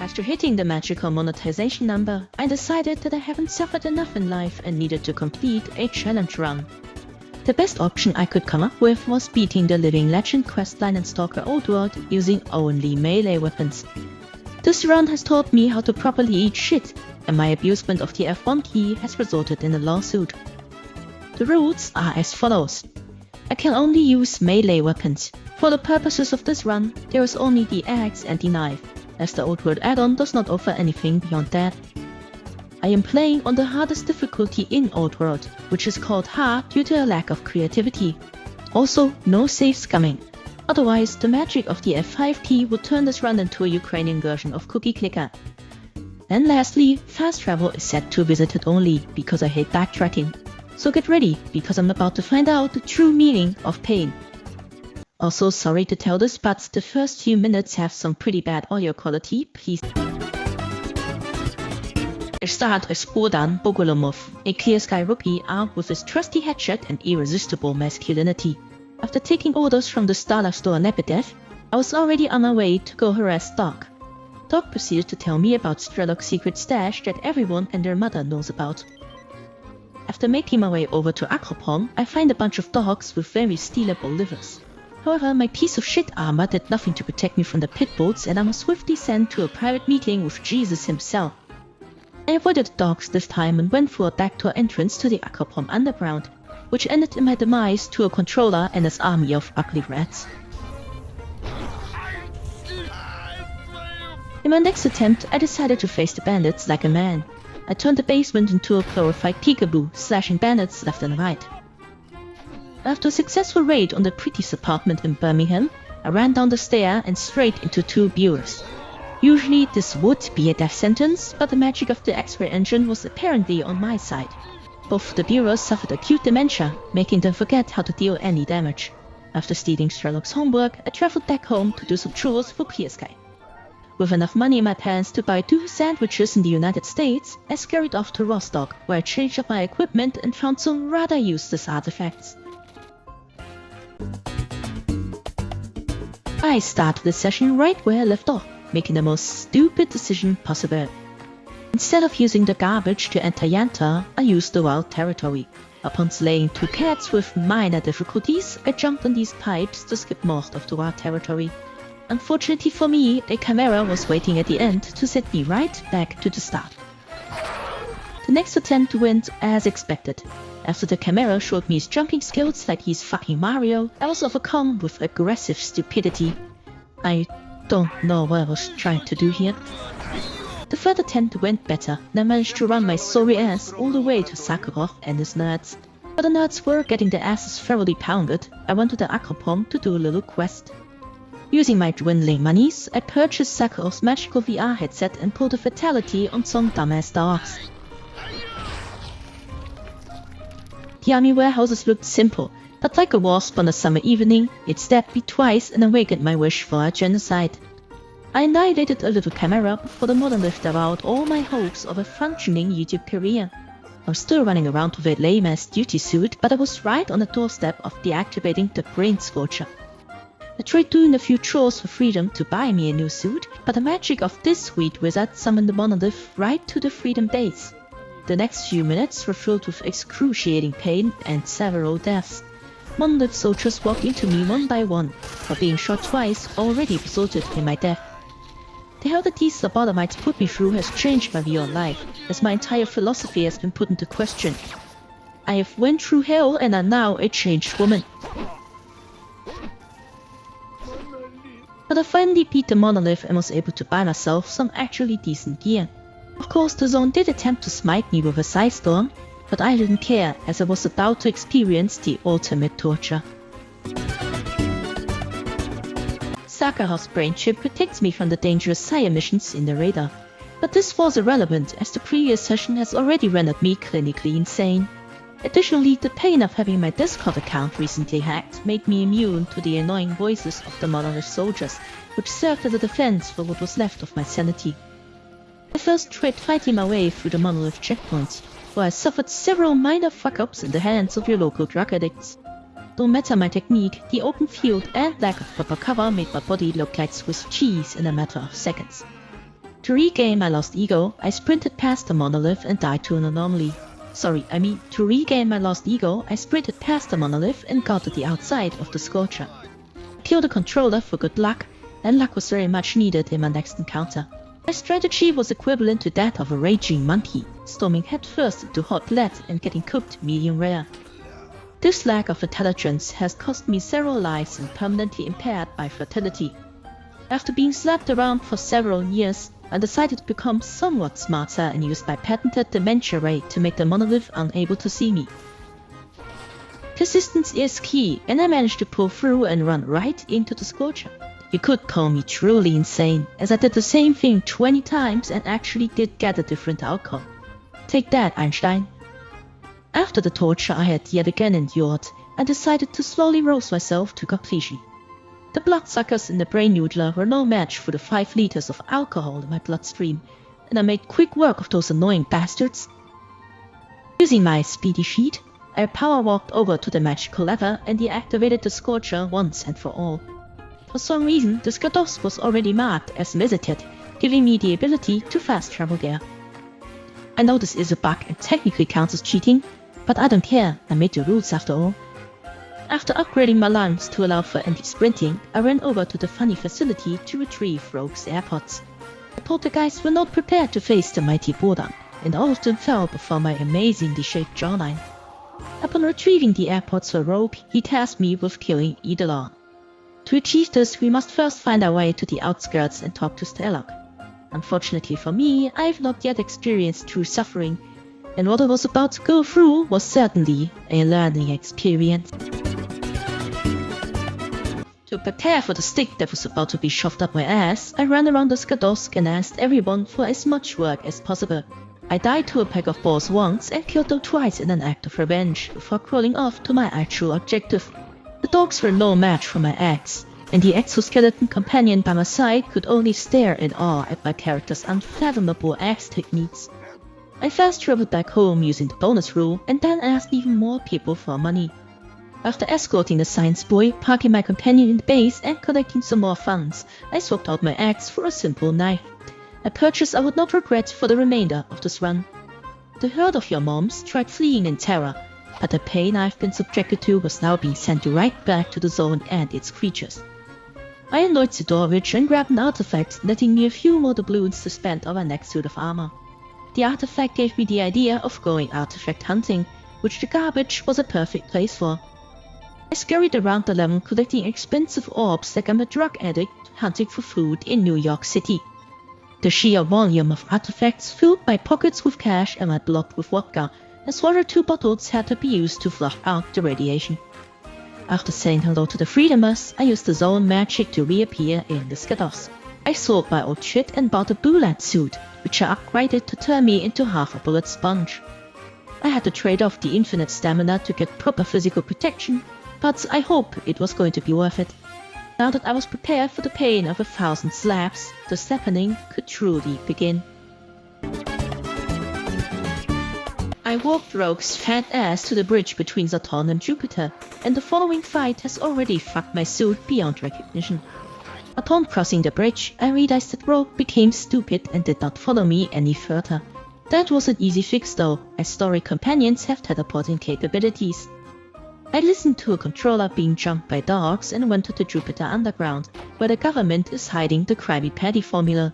After hitting the magical monetization number, I decided that I haven't suffered enough in life and needed to complete a challenge run. The best option I could come up with was beating the Living Legend questline in Stalker Old World using only melee weapons. This run has taught me how to properly eat shit, and my abusement of the F1 key has resulted in a lawsuit. The rules are as follows. I can only use melee weapons. For the purposes of this run, there is only the axe and the knife, as the Old World add-on does not offer anything beyond that. I am playing on the hardest difficulty in Old World, which is called hard due to a lack of creativity. Also, no save scumming. Otherwise, the magic of the F5 key would turn this run into a Ukrainian version of Cookie Clicker. And lastly, fast travel is set to visited only, because I hate backtracking. So get ready, because I'm about to find out the true meaning of pain. Also, sorry to tell this, but the first few minutes have some pretty bad audio quality, please. I start as Bogdan Bogolomov, a Clear Sky rookie armed with his trusty hatchet and irresistible masculinity. After taking orders from the Starlight store Lebedev, I was already on my way to go harass Doc. Doc proceeded to tell me about S.T.A.L.K.E.R secret stash that everyone and their mother knows about. After making my way over to Akropom, I find a bunch of dogs with very stealable livers. However, my piece of shit armor did nothing to protect me from the pit bulls, and I was swiftly sent to a private meeting with Jesus himself. I avoided the dogs this time and went through a backdoor entrance to the Akropom underground, which ended in my demise to a controller and his army of ugly rats. In my next attempt, I decided to face the bandits like a man. I turned the basement into a glorified peekaboo, slashing bandits left and right. After a successful raid on the Pretty's apartment in Birmingham, I ran down the stair and straight into 2 bureaus. Usually this would be a death sentence, but the magic of the X-ray engine was apparently on my side. Both the bureaus suffered acute dementia, making them forget how to deal any damage. After stealing Sherlock's homework, I traveled back home to do some chores for Clear Sky. With enough money in my pants to buy 2 sandwiches in the United States, I scurried off to Rostock, where I changed up my equipment and found some rather useless artifacts. I started the session right where I left off, making the most stupid decision possible. Instead of using the garbage to enter Yanta, I used the wild territory. Upon slaying 2 cats with minor difficulties, I jumped on these pipes to skip most of the wild territory. Unfortunately for me, a chimera was waiting at the end to set me right back to the start. The next attempt went as expected. After the chimera showed me his jumping skills like he's fucking Mario, I was overcome with aggressive stupidity. I don't know what I was trying to do here. The third attempt went better, and I managed to run my sorry ass all the way to Sakharov and his nerds. But the nerds were getting their asses thoroughly pounded. I went to the Akropom to do a little quest. Using my dwindling monies, I purchased Sakharov's magical VR headset and pulled a fatality on some dumbass dogs. The army warehouses looked simple, but like a wasp on a summer evening, it stabbed me twice and awakened my wish for a genocide. I annihilated a little chimera before the modern lift devoured all my hopes of a functioning YouTube career. I was still running around with a lame-ass duty suit, but I was right on the doorstep of deactivating the brain scorcher. I tried doing a few chores for freedom to buy me a new suit, but the magic of this sweet wizard summoned the monolith right to the freedom base. The next few minutes were filled with excruciating pain and several deaths. Monolith soldiers walked into me one by one, but being shot twice already resulted in my death. The hell that these lobotomites put me through has changed my view on life, as my entire philosophy has been put into question. I have went through hell and am now a changed woman. But I finally beat the monolith and was able to buy myself some actually decent gear. Of course, the zone did attempt to smite me with a Psy Storm, but I didn't care as I was about to experience the ultimate torture. Sakharov's brain chip protects me from the dangerous Psy emissions in the radar. But this was irrelevant as the previous session has already rendered me clinically insane. Additionally, the pain of having my Discord account recently hacked made me immune to the annoying voices of the monolith soldiers, which served as a defense for what was left of my sanity. I first tried fighting my way through the monolith checkpoints, where I suffered several minor fuck-ups in the hands of your local drug addicts. No matter my technique, the open field and lack of proper cover made my body look like Swiss cheese in a matter of seconds. To regain my lost ego, I sprinted past the monolith and died to an anomaly. To regain my lost ego, I sprinted past the monolith and got to the outside of the Scorcher. Killed the controller for good luck, and luck was very much needed in my next encounter. My strategy was equivalent to that of a raging monkey, storming headfirst into hot lead and getting cooked medium rare. This lack of intelligence has cost me several lives and permanently impaired my fertility. After being slapped around for several years, I decided to become somewhat smarter and used my patented dementia ray to make the monolith unable to see me. Persistence is key, and I managed to pull through and run right into the Scorcher. You could call me truly insane, as I did the same thing 20 times and actually did get a different outcome. Take that, Einstein. After the torture I had yet again endured, I decided to slowly roast myself to completion. The bloodsuckers in the brain noodler were no match for the 5 liters of alcohol in my bloodstream, and I made quick work of those annoying bastards. Using my speedy sheet, I power walked over to the magical lever and deactivated the Scorcher once and for all. For some reason, the S.T.A.L.K.E.R was already marked as visited, giving me the ability to fast travel there. I know this is a bug and technically counts as cheating, but I don't care, I made the rules after all. After upgrading my lungs to allow for anti-sprinting, I ran over to the funny facility to retrieve Rogue's AirPods. The poltergeists were not prepared to face the mighty Boredom, and all of them fell before my amazingly shaped jawline. Upon retrieving the AirPods for Rogue, he tasked me with killing S.T.A.L.K.E.R. To achieve this, we must first find our way to the outskirts and talk to S.T.A.L.K.E.R. Unfortunately for me, I have not yet experienced true suffering, and what I was about to go through was certainly a learning experience. To prepare for the stick that was about to be shoved up my ass, I ran around the S.T.A.L.K.E.R and asked everyone for as much work as possible. I died to a pack of balls once and killed them twice in an act of revenge, before crawling off to my actual objective. The dogs were no match for my axe, and the exoskeleton companion by my side could only stare in awe at my character's unfathomable axe techniques. I fast traveled back home using the bonus rule, and then asked even more people for money. After escorting the science boy, parking my companion in the base, and collecting some more funds, I swapped out my axe for a simple knife. A purchase I would not regret for the remainder of this run. The herd of your moms tried fleeing in terror, but the pain I've been subjected to was now being sent right back to the zone and its creatures. I annoyed the Dorwich and grabbed an artifact, letting me a few more doubloons to spend on my next suit of armor. The artifact gave me the idea of going artifact hunting, which the garbage was a perfect place for. I scurried around the level collecting expensive orbs like I'm a drug addict hunting for food in New York City. The sheer volume of artifacts filled my pockets with cash and my blood with vodka, as 1 or 2 bottles had to be used to flush out the radiation. After saying hello to the Freedomers, I used the zone magic to reappear in the S.T.A.L.K.E.R. I sold my old shit and bought a bullet suit, which I upgraded to turn me into half a bullet sponge. I had to trade off the infinite stamina to get proper physical protection, but I hope it was going to be worth it. Now that I was prepared for the pain of 1,000 slaps, the steppening could truly begin. I walked Rogue's fat ass to the bridge between Saturn and Jupiter, and the following fight has already fucked my suit beyond recognition. Upon crossing the bridge, I realized that Rogue became stupid and did not follow me any further. That was an easy fix though, as story companions have teleporting capabilities. I listened to a controller being jumped by dogs and went to the Jupiter Underground, where the government is hiding the Krabby Patty formula.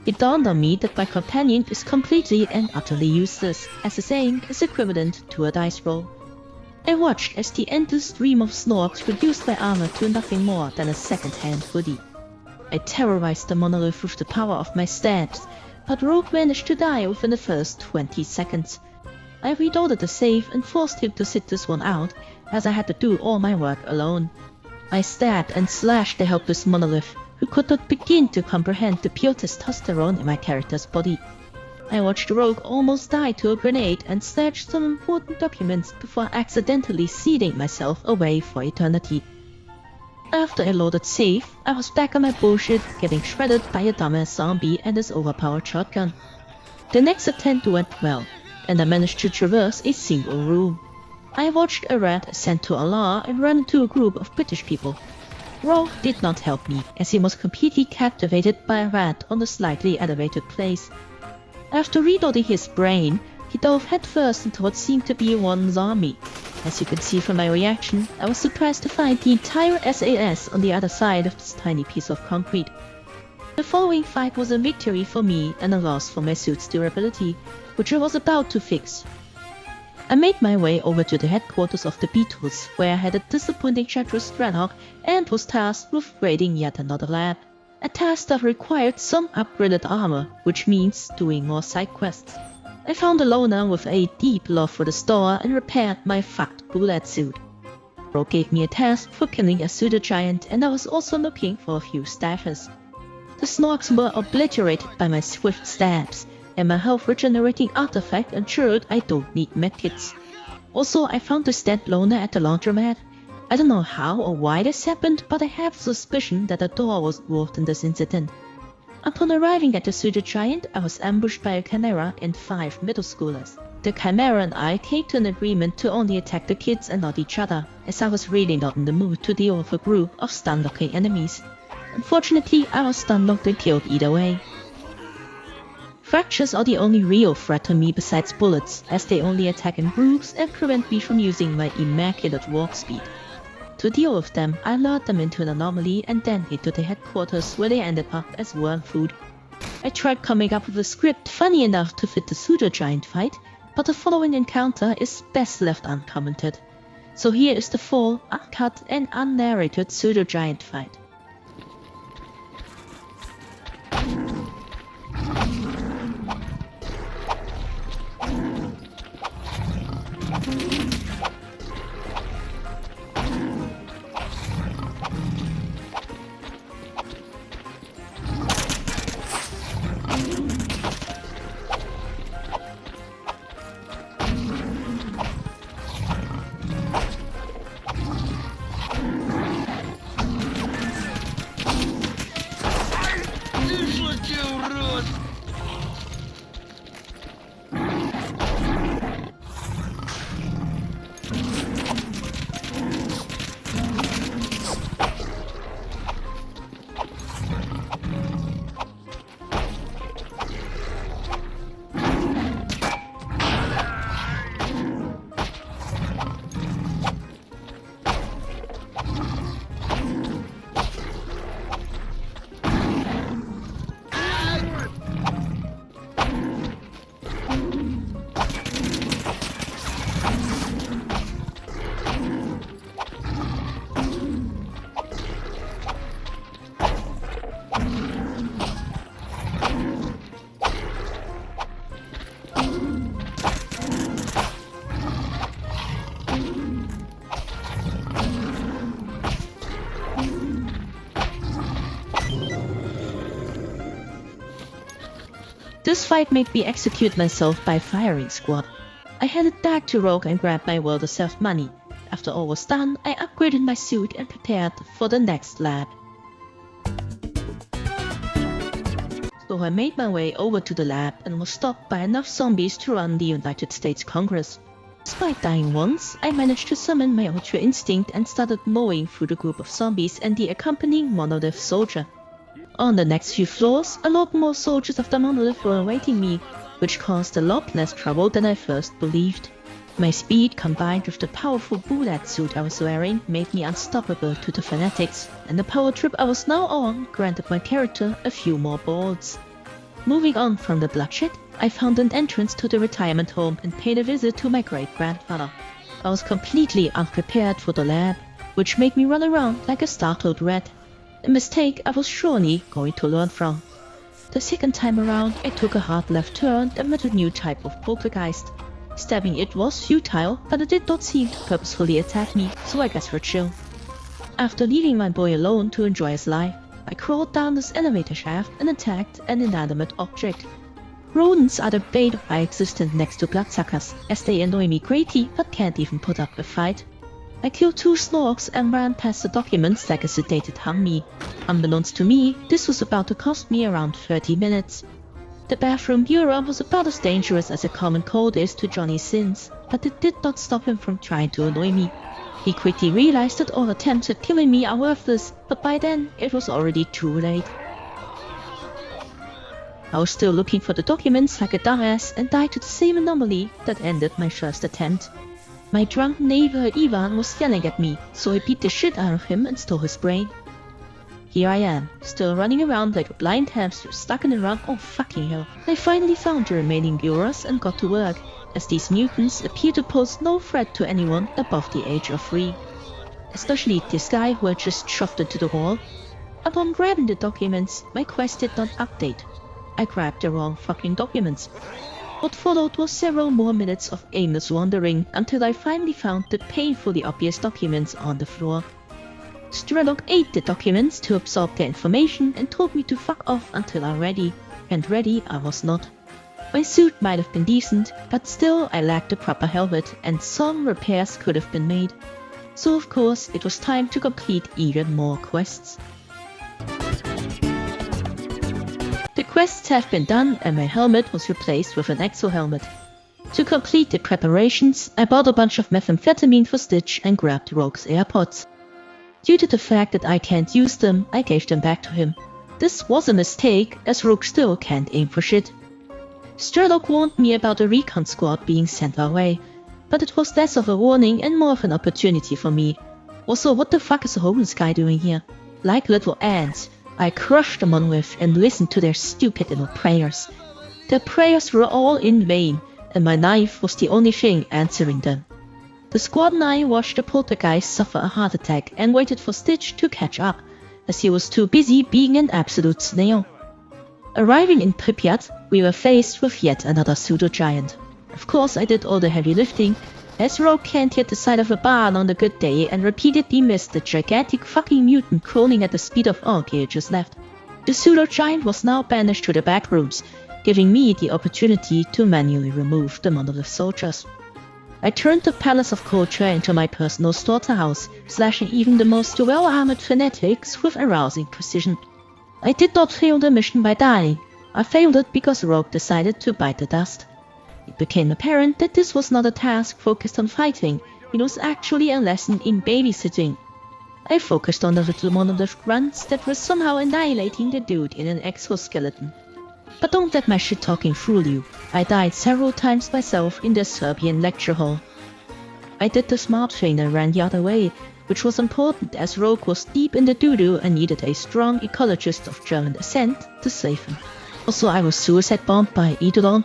It dawned on me that my companion is completely and utterly useless, as his aim is equivalent to a dice roll. I watched as the endless stream of snorks reduced my armor to nothing more than a second-hand hoodie. I terrorized the monolith with the power of my stabs, but Rogue managed to die within the first 20 seconds. I reloaded the save and forced him to sit this one out, as I had to do all my work alone. I stabbed and slashed the helpless monolith, who could not begin to comprehend the pure testosterone in my character's body. I watched Rogue almost die to a grenade and snatched some important documents before accidentally sealing myself away for eternity. After I loaded save, I was back on my bullshit, getting shredded by a dumbass zombie and his overpowered shotgun. The next attempt went well, and I managed to traverse a single room. I watched a rat ascend to Allah and run into a group of British people. Rogue did not help me, as he was completely captivated by a rat on the slightly elevated place. After reloading his brain, he dove headfirst into what seemed to be one zombie. As you can see from my reaction, I was surprised to find the entire SAS on the other side of this tiny piece of concrete. The following fight was a victory for me and a loss for my suit's durability, which I was about to fix. I made my way over to the headquarters of the Beatles, where I had a disappointing chat with S.T.A.L.K.E.R and was tasked with raiding yet another lab. A task that required some upgraded armor, which means doing more side quests. I found a loner with a deep love for the store and repaired my fucked bullet suit. Rogue gave me a task for killing a pseudo-giant, and I was also looking for a few staffers. The snorks were obliterated by my swift stabs, and my health regenerating artifact ensured I don't need medkits. Also, I found this dead loner at the laundromat. I don't know how or why this happened, but I have a suspicion that a door was involved in this incident. Upon arriving at the pseudo-giant, I was ambushed by a chimera and 5 middle schoolers. The chimera and I came to an agreement to only attack the kids and not each other, as I was really not in the mood to deal with a group of stun-locking enemies. Unfortunately, I was stun-locked and killed either way. Fractures are the only real threat to me besides bullets, as they only attack in groups and prevent me from using my immaculate walk speed. To deal with them, I lured them into an anomaly and then hid to the headquarters, where they ended up as worm food. I tried coming up with a script funny enough to fit the pseudo-giant fight, but the following encounter is best left uncommented. So here is the full, uncut and unnarrated pseudo-giant fight. This fight made me execute myself by firing squad. I headed back to Rogue and grabbed my well-deserved money. After all was done, I upgraded my suit and prepared for the next lab. So I made my way over to the lab and was stopped by enough zombies to run the United States Congress. Despite dying once, I managed to summon my ultra instinct and started mowing through the group of zombies and the accompanying monolith soldier. On the next few floors, a lot more soldiers of the monolith were awaiting me, which caused a lot less trouble than I first believed. My speed combined with the powerful bullet suit I was wearing made me unstoppable to the fanatics, and the power trip I was now on granted my character a few more bolts. Moving on from the bloodshed, I found an entrance to the retirement home and paid a visit to my great-grandfather. I was completely unprepared for the lab, which made me run around like a startled rat. A mistake I was surely going to learn from. The second time around, I took a hard left turn and met a new type of poltergeist. Stabbing it was futile, but it did not seem to purposefully attack me, so I guess we're chill. After leaving my boy alone to enjoy his life, I crawled down this elevator shaft and attacked an inanimate object. Rodents are the bane of my existence next to bloodsuckers, as they annoy me greatly but can't even put up a fight. I killed 2 snorks and ran past the documents like a sedated hummy. Unbeknownst to me, this was about to cost me around 30 minutes. The bathroom bureau was about as dangerous as a common cold is to Johnny Sins, but it did not stop him from trying to annoy me. He quickly realized that all attempts at killing me are worthless, but by then it was already too late. I was still looking for the documents like a dumbass and died to the same anomaly that ended my first attempt. My drunk neighbor Ivan was yelling at me, so I beat the shit out of him and stole his brain. Here I am, still running around like a blind hamster stuck in a rug. Oh fucking hell. I finally found the remaining bureaus and got to work, as these mutants appear to pose no threat to anyone above the age of 3. Especially this guy who had just shoved into the wall. Upon grabbing the documents, my quest did not update. I grabbed the wrong fucking documents. What followed was several more minutes of aimless wandering until I finally found the painfully obvious documents on the floor. S.T.A.L.K.E.R ate the documents to absorb their information and told me to fuck off until I'm ready, and ready I was not. My suit might have been decent, but still I lacked a proper helmet and some repairs could have been made. So of course it was time to complete even more quests. The quests have been done and my helmet was replaced with an exo-helmet. To complete the preparations, I bought a bunch of methamphetamine for Stitch and grabbed Rogue's AirPods. Due to the fact that I can't use them, I gave them back to him. This was a mistake, as Rogue still can't aim for shit. S.T.A.L.K.E.R warned me about a recon squad being sent our way, but it was less of a warning and more of an opportunity for me. Also, what the fuck is a homeless guy doing here? Like little ants, I crushed the monolith and listened to their stupid little prayers. Their prayers were all in vain, and my knife was the only thing answering them. The squad and I watched the poltergeist suffer a heart attack and waited for Stitch to catch up, as he was too busy being an absolute snail. Arriving in Pripyat, we were faced with yet another pseudo-giant. Of course I did all the heavy lifting, as Rogue can't hit the side of a barn on a good day and repeatedly missed the gigantic fucking mutant crawling at the speed of he just left. The pseudo-giant was now banished to the back rooms, giving me the opportunity to manually remove the monolith soldiers. I turned the Palace of Culture into my personal slaughterhouse, slashing even the most well-armored fanatics with arousing precision. I did not fail the mission by dying. I failed it because Rogue decided to bite the dust. It became apparent that this was not a task focused on fighting, it was actually a lesson in babysitting. I focused on the little monolith grunts that were somehow annihilating the dude in an exoskeleton. But don't let my shit-talking fool you. I died several times myself in the Serbian lecture hall. I did the smart thing and ran the other way, which was important as Rogue was deep in the doo-doo and needed a strong ecologist of German descent to save him. Also, I was suicide bombed by Eidolon.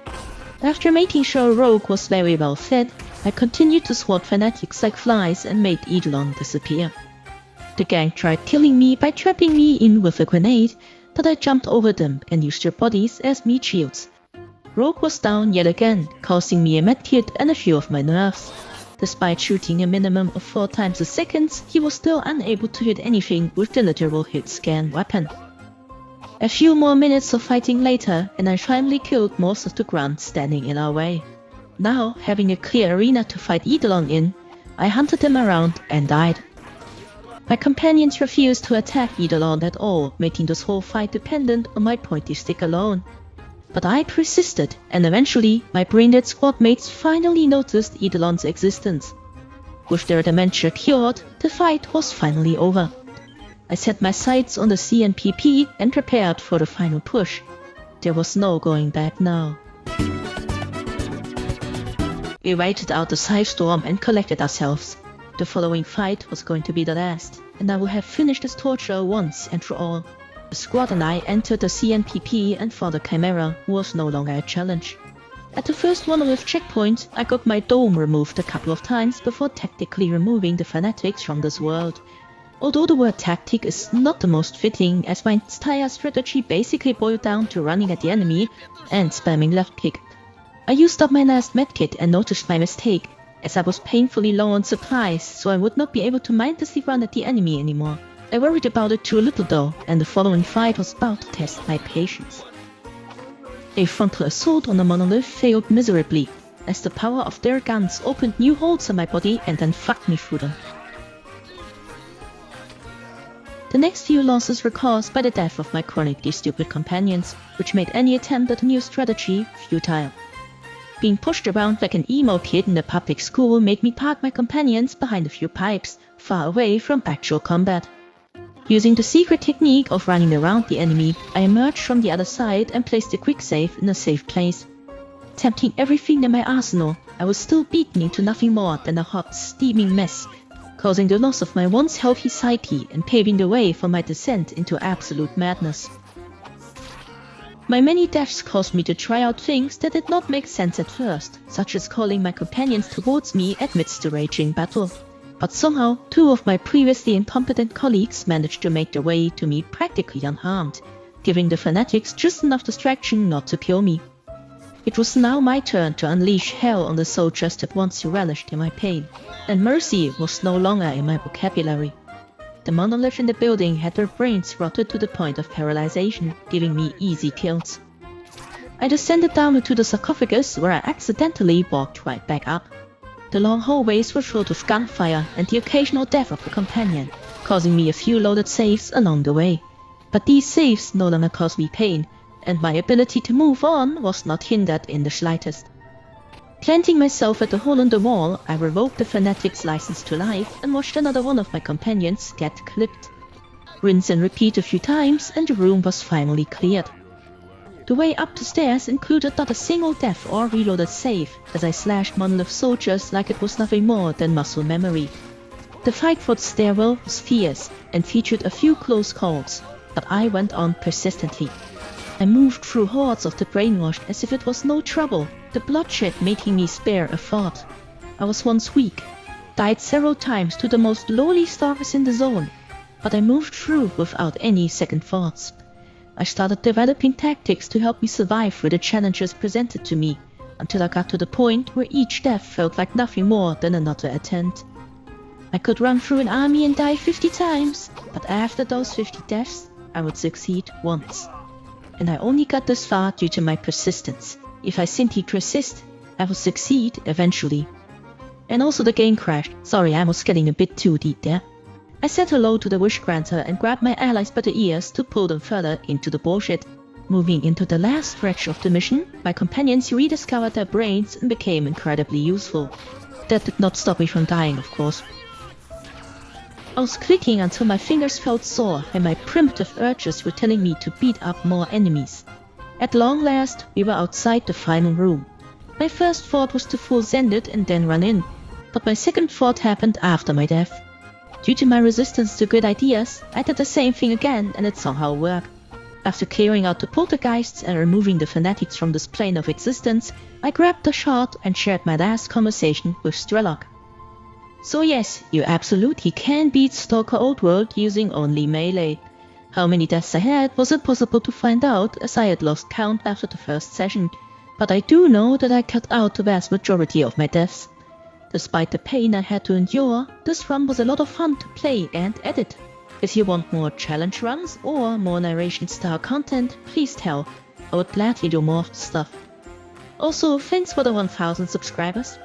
After making sure Rogue was very well fed, I continued to swat fanatics like flies and made Eidolon disappear. The gang tried killing me by trapping me in with a grenade, but I jumped over them and used their bodies as meat shields. Rogue was down yet again, causing me a medkit and a few of my nerves. Despite shooting a minimum of 4 times a second, he was still unable to hit anything with the literal hit scan weapon. A few more minutes of fighting later, and I finally killed most of the grunts standing in our way. Now, having a clear arena to fight Eidolon in, I hunted them around and died. My companions refused to attack Eidolon at all, making this whole fight dependent on my pointy stick alone. But I persisted, and eventually my brain-dead squad mates finally noticed Eidolon's existence. With their dementia cured, the fight was finally over. I set my sights on the CNPP and prepared for the final push. There was no going back now. We waited out the storm and collected ourselves. The following fight was going to be the last, and I would have finished this torture once and for all. The squad and I entered the CNPP and fought the Chimera, who was no longer a challenge. At the first monolith checkpoint, I got my dome removed a couple of times before tactically removing the fanatics from this world. Although the word tactic is not the most fitting, as my entire strategy basically boiled down to running at the enemy and spamming left click. I used up my last medkit and noticed my mistake, as I was painfully low on supplies, so I would not be able to mindlessly run at the enemy anymore. I worried about it too little though, and the following fight was about to test my patience. A frontal assault on the monolith failed miserably, as the power of their guns opened new holes in my body and then fucked me through them. The next few losses were caused by the death of my chronically stupid companions, which made any attempt at a new strategy futile. Being pushed around like an emo kid in a public school made me park my companions behind a few pipes, far away from actual combat. Using the secret technique of running around the enemy, I emerged from the other side and placed a quick save in a safe place. Tempting everything in my arsenal, I was still beaten into nothing more than a hot, steaming mess, causing the loss of my once healthy psyche and paving the way for my descent into absolute madness. My many deaths caused me to try out things that did not make sense at first, such as calling my companions towards me amidst the raging battle. But somehow, 2 of my previously incompetent colleagues managed to make their way to me practically unharmed, giving the fanatics just enough distraction not to kill me. It was now my turn to unleash hell on the soldiers that once relished in my pain, and mercy was no longer in my vocabulary. The monolith in the building had their brains rotted to the point of paralyzation, giving me easy kills. I descended down into the sarcophagus where I accidentally walked right back up. The long hallways were filled with gunfire and the occasional death of a companion, causing me a few loaded saves along the way. But these saves no longer caused me pain, and my ability to move on was not hindered in the slightest. Planting myself at the hole in the wall, I revoked the fanatic's license to life and watched another one of my companions get clipped. Rinse and repeat a few times and the room was finally cleared. The way up the stairs included not a single death or reloaded save, as I slashed monolith soldiers like it was nothing more than muscle memory. The fight for the stairwell was fierce and featured a few close calls, but I went on persistently. I moved through hordes of the brainwashed as if it was no trouble, the bloodshed making me spare a thought. I was once weak, died several times to the most lowly stalkers in the zone, but I moved through without any second thoughts. I started developing tactics to help me survive through the challenges presented to me, until I got to the point where each death felt like nothing more than another attempt. I could run through an army and die 50 times, but after those 50 deaths, I would succeed once. And I only got this far due to my persistence. If I simply persist, I will succeed eventually. And also the game crashed. Sorry, I was getting a bit too deep there. I said hello to the wish granter and grabbed my allies by the ears to pull them further into the bullshit. Moving into the last stretch of the mission, my companions rediscovered their brains and became incredibly useful. That did not stop me from dying, of course. I was clicking until my fingers felt sore and my primitive urges were telling me to beat up more enemies. At long last, we were outside the final room. My first thought was to full send it and then run in, but my second thought happened after my death. Due to my resistance to good ideas, I did the same thing again and it somehow worked. After clearing out the poltergeists and removing the fanatics from this plane of existence, I grabbed the shard and shared my last conversation with S.T.A.L.K.E.R. So yes, you absolutely can beat Stalker Old World using only melee. How many deaths I had was impossible to find out as I had lost count after the first session, but I do know that I cut out the vast majority of my deaths. Despite the pain I had to endure, this run was a lot of fun to play and edit. If you want more challenge runs or more narration style content, please tell. I would gladly do more stuff. Also, thanks for the 1000 subscribers.